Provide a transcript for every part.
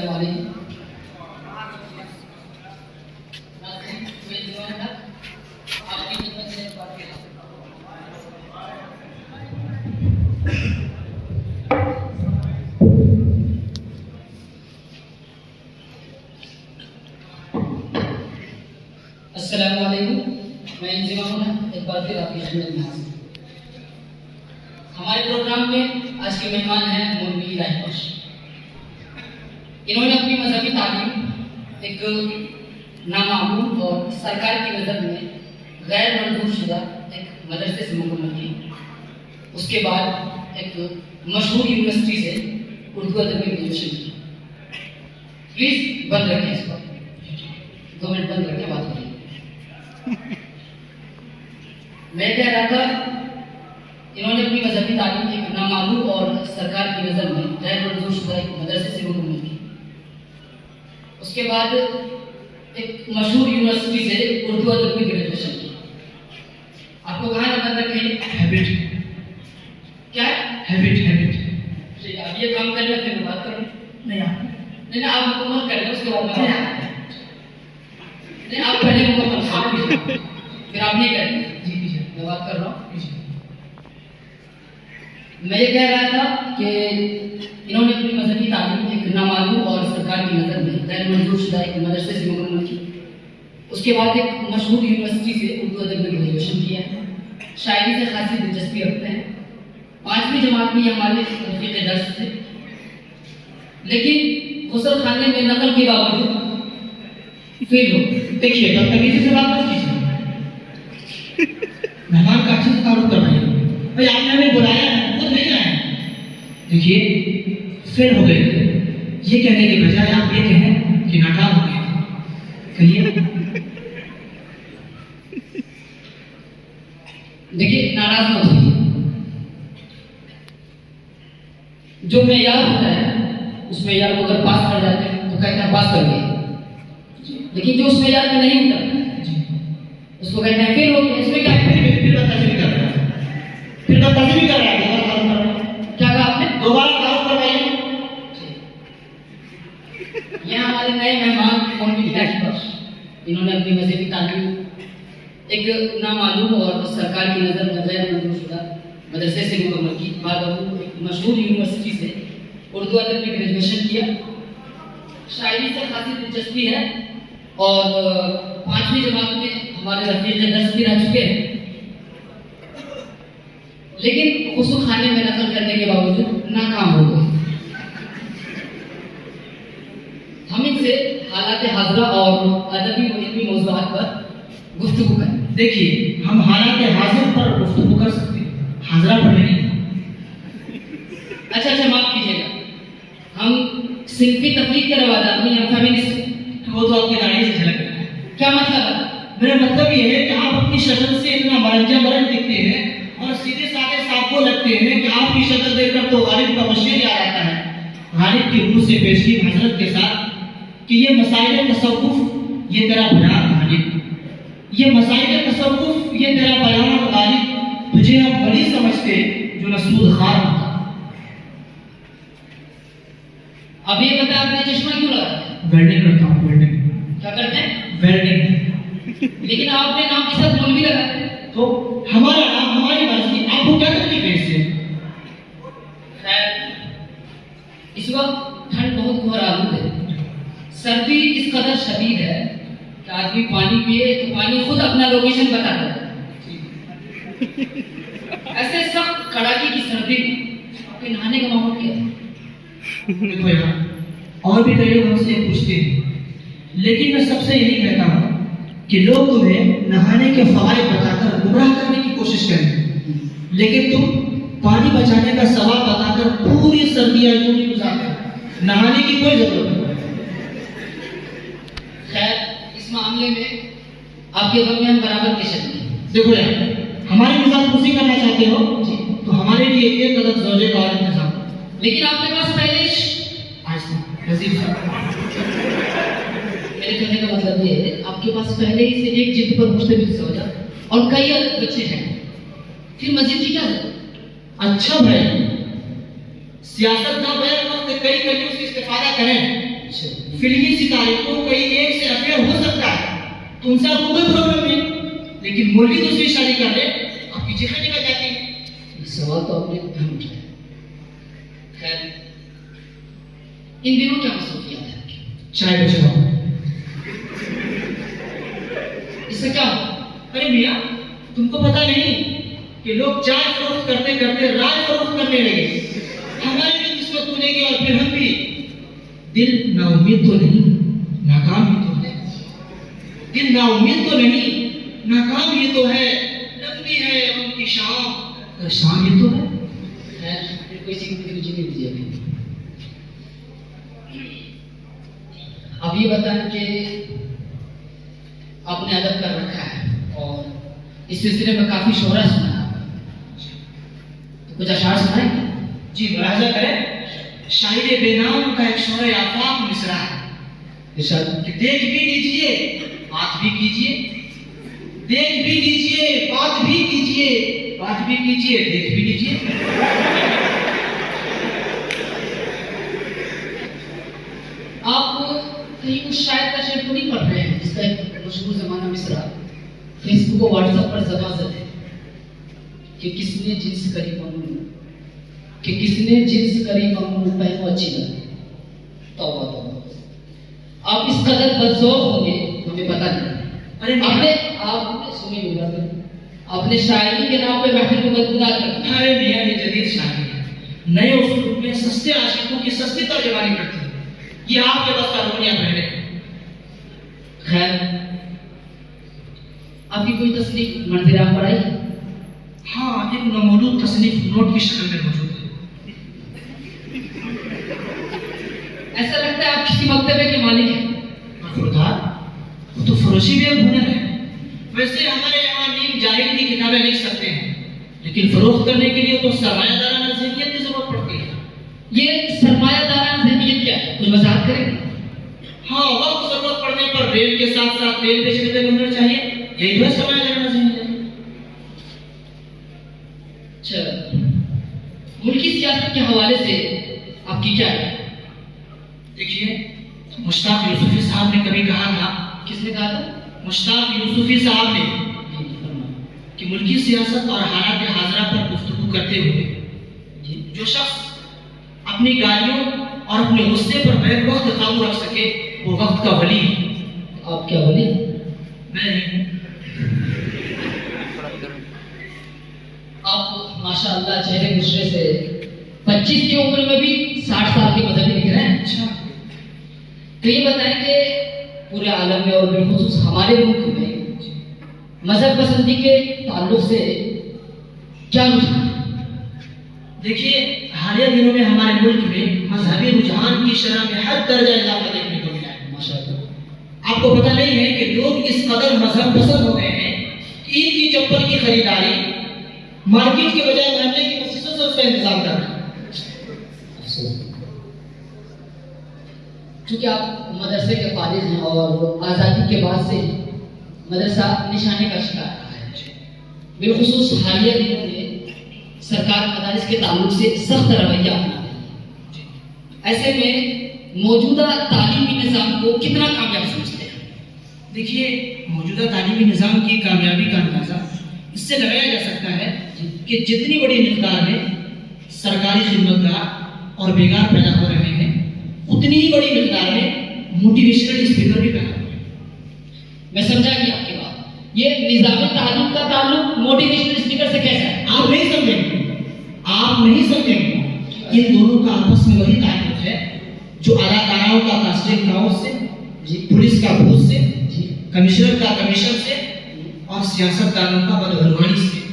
अस्सलाम वालेकुम। अस्सलाम वालेकुम। मैं इंजिमा हूं, एक बार फिर आपकी खिदमत में हाजिर। हमारे प्रोग्राम में आज के मेहमान हैं मौलवी राजबख्श। इन्होंने अपनी मजहबी तालीम एक नामामूल और सरकार की नज़र में गैर मंजूर शुदा एक मदरसे से मुकम्मल की। उसके बाद एक मशहूर यूनिवर्सिटी से उर्दू अदब में ग्रेजुएशन की। प्लीज बंद रखें इसको, 2 मिनट बंद रखें, बात करिए। मैं कह रहा था, इन्होंने अपनी मजहबी तालीम एक नामालूम और सरकार की नज़र में गैर मंजूर शुदा एक मदरसे से मुकम्मल की। उसके बाद एक मशहूर यूनिवर्सिटी से उर्दू अदब में ग्रेजुएशन की। आपको कहाँ नंबर रखे? हैबिट। क्या है? हैबिट। ठीक है, अब ये काम कर ले, फिर मैं बात करूँ। नहीं आप मुकम्मल कर लें, उसके बाद नहीं, आप पहले मुकम्मल आप कीजिए, फिर आप नहीं करेंगे। जी कीजिए। मैं बात कर रहा हूँ। मैं ये कह रहा था कि इन्होंने अपनी मजहबी तालीम एक नामालूम और सरकार की नज़र में गैर मंजूर शुदा एक मदरसे से मुकम्मल की। उसके बाद एक मशहूर यूनिवर्सिटी से उर्दू अदब में ग्रेजुएशन किया है। शायरी से खासी दिलचस्पी रखते हैं। 5वीं जमात में हमारे रफीक दर्स थे, लेकिन गुसल खाने में नकल के बावजूद फेल हो। देखिए, बदतमीजी से बात मत कीजिए। मेहमान का अच्छे से तारुफ करवाइए। भाई आपने हमें बुलाया है, खुद नहीं आए। देखिए, फेल हो गए, ये कहने के बजाय आप ये कहें कि नाकाम हो गए। कहिए। देखिए, नाराज मत होइए। जो मेयार होता है, उस मेयार को अगर पास कर जाते हैं तो कहते हैं पास कर गए, लेकिन जो उस मेयार में नहीं उतरता उसको कहते हैं फेल हो गया। इसमें क्या है? फिर बदतमीजी कर रहा है। फिर बदतमीजी कर रहा है। क्या कहा आपने? दोबारा तारुफ करवाइए। ये हमारे नए मेहमान मौलवी राजबख्श। इन्होंने अपनी मजहबी तालीम एक नामालूम और सरकार की नज़र में गैर मंजूर शुदा मदरसे से मुकम्मल की। बाद एक मशहूर यूनिवर्सिटी से उर्दू अदब में ग्रेजुएशन किया। शायरी से खासी दिलचस्पी है और 5वीं जमात में हमारे रफीक दर्स भी रह चुके हैं, लेकिन गुस्ल खाने में नकल करने के बावजूद नाकाम हो गए। हम इनसे हालात हाजरा और अदबी व इल्मी मौज़ूआत पर गुफ्तगू करें। देखिए, हम हालात हाजिर पर गुफ्तगू कर सकते हैं, हाजरा पर नहीं। अच्छा, माफ कीजिएगा, हम सिंफी तफरीक के रवादार नहीं, हम फेमिनिस्ट। वो तो आपकी राय से झलक रहा है। क्या मतलब है? मेरा मतलब ये है कि आप अपनी शक्ल से इतना मरंजा दिखते हैं और सीधे साधे साफो लगते हैं कि आपकी शक्ल देखकर तो गालिब का बशीर याद आता है। गालिब की रूह से पेशगी हजरत के साथ कि ये मसाइल तसव्वुफ, ये तेरा बयान गालिब, ये मसाइल तसव्वुफ, ये तेरा बयान गालिब, तुझे हम बड़ी समझते जो नसूद खार होता। अब ये बता, आपने चश्मा क्यों लगाया? वेल्डिंग करता हूँ। वेल्डिंग। क्या करते हैं? वेल्डिंग। लेकिन आपने नाम के साथ मौलवी लगाया तो हमारा नाम, हमारी मर्जी, आपको क्या तकलीफ है इससे? खैर, इस वक्त ठंड बहुत घोर आलूद है। सर्दी इस कदर शदीद है कि आदमी पानी पिए तो पानी खुद अपना लोकेशन बताता है। ऐसे सख्त कड़ाके की सर्दी में आपके नहाने का माहौल क्या है? देखो यार, और भी कई लोग हमसे पूछते हैं, लेकिन मैं सबसे यही कहता हूँ कि लोग तुम्हें नहाने के फवाइद बताकर गुमराह करने की कोशिश करें, लेकिन तुम पानी बचाने का सवाल बताकर पूरी सर्दियां यूं ही गुजारते। नहाने की कोई जरूरत नहीं। खैर, इस मामले में आपके घर में हम बराबर के शक्ति। देखो यार, हमारी मजाक खुशी करना चाहते हो तो हमारे लिए एक अदद ज़ौजे का और इंतजाम। लेकिन आपके पास पहले मेरे कहने का मतलब ये है, आपके पास पहले ही से एक जिद पर मुश्तमिल ज़ौजा और कई अलग बच्चे हैं, फिर मस्जिद की क्या जरूरत? अच्छा भाई, सियासत का बैर वक्त कई कलियों से इस्तेफादा करें फिल्मी सितारे को कई एक से अफेयर हो सकता है, तो उनसे आपको कोई प्रॉब्लम नहीं, लेकिन मौलवी दूसरी शादी कर ले, आपकी जेब निकल जाती है। सवाल तो आपने अहम उठाया। खैर, इन दिनों क्या मसरूफियत है आपकी? चाय बचाओ। इससे क्या हो? अरे मियाँ, तुमको पता नहीं कि लोग चाय फरोख्त करते करते राज फरोख्त करने लगे। हमारी भी किस्मत खुलेगी और फिर हम भी। दिल नाउम्मीद तो नहीं, नाकाम ही तो है। दिल नाउम्मीद तो नहीं, नाकाम ही तो है। लंबी है उनकी शाम, और शाम ही तो है। खैर, कोई सी नहीं दीजिए अभी। अब ये बताएं कि आपने अदब कर रखा है और इस सिलसिले में काफी शोहरत सुना है आपका, तो कुछ अशार सुनाएंगे? जी मुलाजा करें। शायरे बेनाम का एक शोरे आफाक मिसरा है, इरशाद। कि देख भी लीजिए बात भी कीजिए, देख भी लीजिए बात भी कीजिए, बात भी कीजिए देख भी लीजिए। आप कहीं उस शायर का शेर तो नहीं पढ़ रहे हैं जिसका एक मशहूर जमाना मिसरा फेसबुक और व्हाट्सएप पर जमाजत है कि किसने जिन्स करी ममनू, कि किसने जिन्स करी ममनू पहनो अच्छी लगे। तौबा तौबा, आप इस कदर बदज़ौक़ होंगे हमें पता नहीं। अरे आपने सुनिए मेरा बात, आपने शायरी के नाम पे महफिल को बदबूदार कर दिया। अरे मियाँ, ये जदीद शायरी है, नए उस्लूब में सस्ते आशिकों की सस्ती तर्जमानी करती है। ये आपके बस का रोनिया पहले। खैर, आपकी कोई तस्नीफ मंदिर आप पढ़ाई? हाँ, एक नमौलूद तस्नीफ नोट की शक्ल में मौजूद है। ऐसा लगता है आप किसी मकतबे के मालिक हैं। खुदा, वो तो फरोशी भी एक हुनर है। वैसे हमारे यहाँ नीम जाहिल की किताबें लिख सकते हैं, लेकिन फरोख्त करने के लिए तो सरमायादाराना ज़हनियत की जरूरत पड़ती है। ये सरमायादाराना ज़हनियत क्या है, कुछ वजाहत करेंगे? हाँ, वक्त जरूरत पड़ने पर रेल के साथ साथ तेल बेचने का हुनर चाहिए, यही तो है सरमायादाराना ज़हनियत। अच्छा, मुल्की सियासत के हवाले से आपकी क्या है? देखिए, मुश्ताक यूसुफी साहब ने कभी कहा था। किसने कहा था? मुश्ताक यूसुफी साहब ने, कि मुल्की सियासत और हालात हाजरा पर गुफ्तगू करते हुए जो शख्स अपनी गालियों और अपने गुस्से पर बैक वक्त काबू रख सके वो वक्त का वली है। आप क्या वली? मैं नहीं। आप माशाअल्लाह चेहरे गुस्से से 25 की उम्र में भी 60 साल के मजहबी दिख रहे हैं। अच्छा, तो ये बताएं कि पूरे आलम में और बिलखुसूस हमारे मुल्क में मजहब पसंदी के ताल्लुक से क्या रुझान है? देखिए, हालिया दिनों में हमारे मुल्क में मजहबी रुझान की शरह में हर दर्जा इजाफा देखने को मिला है। माशाअल्लाह। आपको पता नहीं है कि लोग इस कदर मजहब पसंद हो गए हैं कि ईद की चप्पल की खरीदारी मार्केट के बजाय महल्ले की मस्जिदों से उसका इंतजाम कर रहे हैं। क्योंकि आप मदरसे के फारिज हैं और आज़ादी के बाद से मदरसा निशाने का शिकार रहा है। बिलखुसूस हालिया दिनों में सरकार मदारिस के ताल्लुक से सख्त रवैया अपना रही है। ऐसे में मौजूदा तालीमी निज़ाम को कितना कामयाब समझते हैं? देखिए, मौजूदा तालीमी निज़ाम की कामयाबी का अंदाज़ा इससे लगाया जा सकता है कि जितनी बड़ी मिक़दार में सरकारी खिदमतगार और बेगार पैदा हो रहे हैं, उतनी ही बड़ी मिक़दार में मोटिवेशनल स्पीकर भी पैदा हो रहे हैं। मैं समझा कि आपकी बात। ये निज़ामी तालीम का ताल्लुक मोटिवेशनल स्पीकर से कैसा है? आप नहीं समझेंगे, आप नहीं समझेंगे। इन दोनों का आपस में वही ताल्लुक है जो अदाकाराओं का कास्टिंग काउंट से, पुलिस का भूत से, कमिश्नर का कमीशन से और सियासतदानों का बदहलवानी से।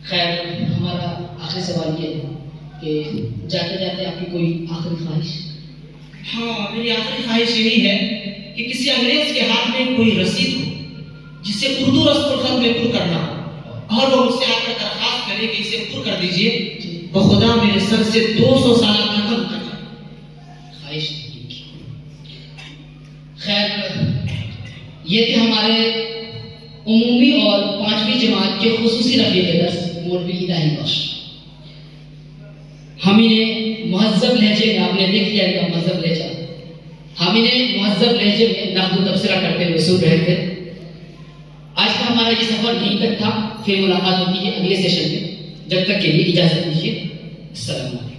खैर, हमारा आखिरी सवाल ये है कि जाते जाते आपकी कोई आखिरी ख्वाहिश? हाँ, मेरी आखिरी ख्वाहिश यही है कि किसी अंग्रेज के हाथ में कोई रसीद हो जिसे उर्दू रस्म खत में पुर करना हो और वो मुझसे आकर दरखास्त करे कि इसे पुर कर दीजिए, वो खुदा मेरे सर से 200 साल तक उतर जाए। ख्वाहिश। खैर, ये थे हमारे उमूमी और 5वीं जमात के खुसूसी रफ़ीक़ दर्स मौलवी इलाही बख्श। हम इन्हें महज़ब लहजे में, आपने देख लिया इनका महज़ब लहजा, हम इन्हें महज़ब लहजे में नक़्द तबसरा करते हुए सुन रहे थे। आज का हमारा ये सफ़र यहीं तक था, फिर मुलाकात होती है अगले सेशन में। जब तक के लिए इजाज़त दीजिए। अस्सलाम वालेकुम।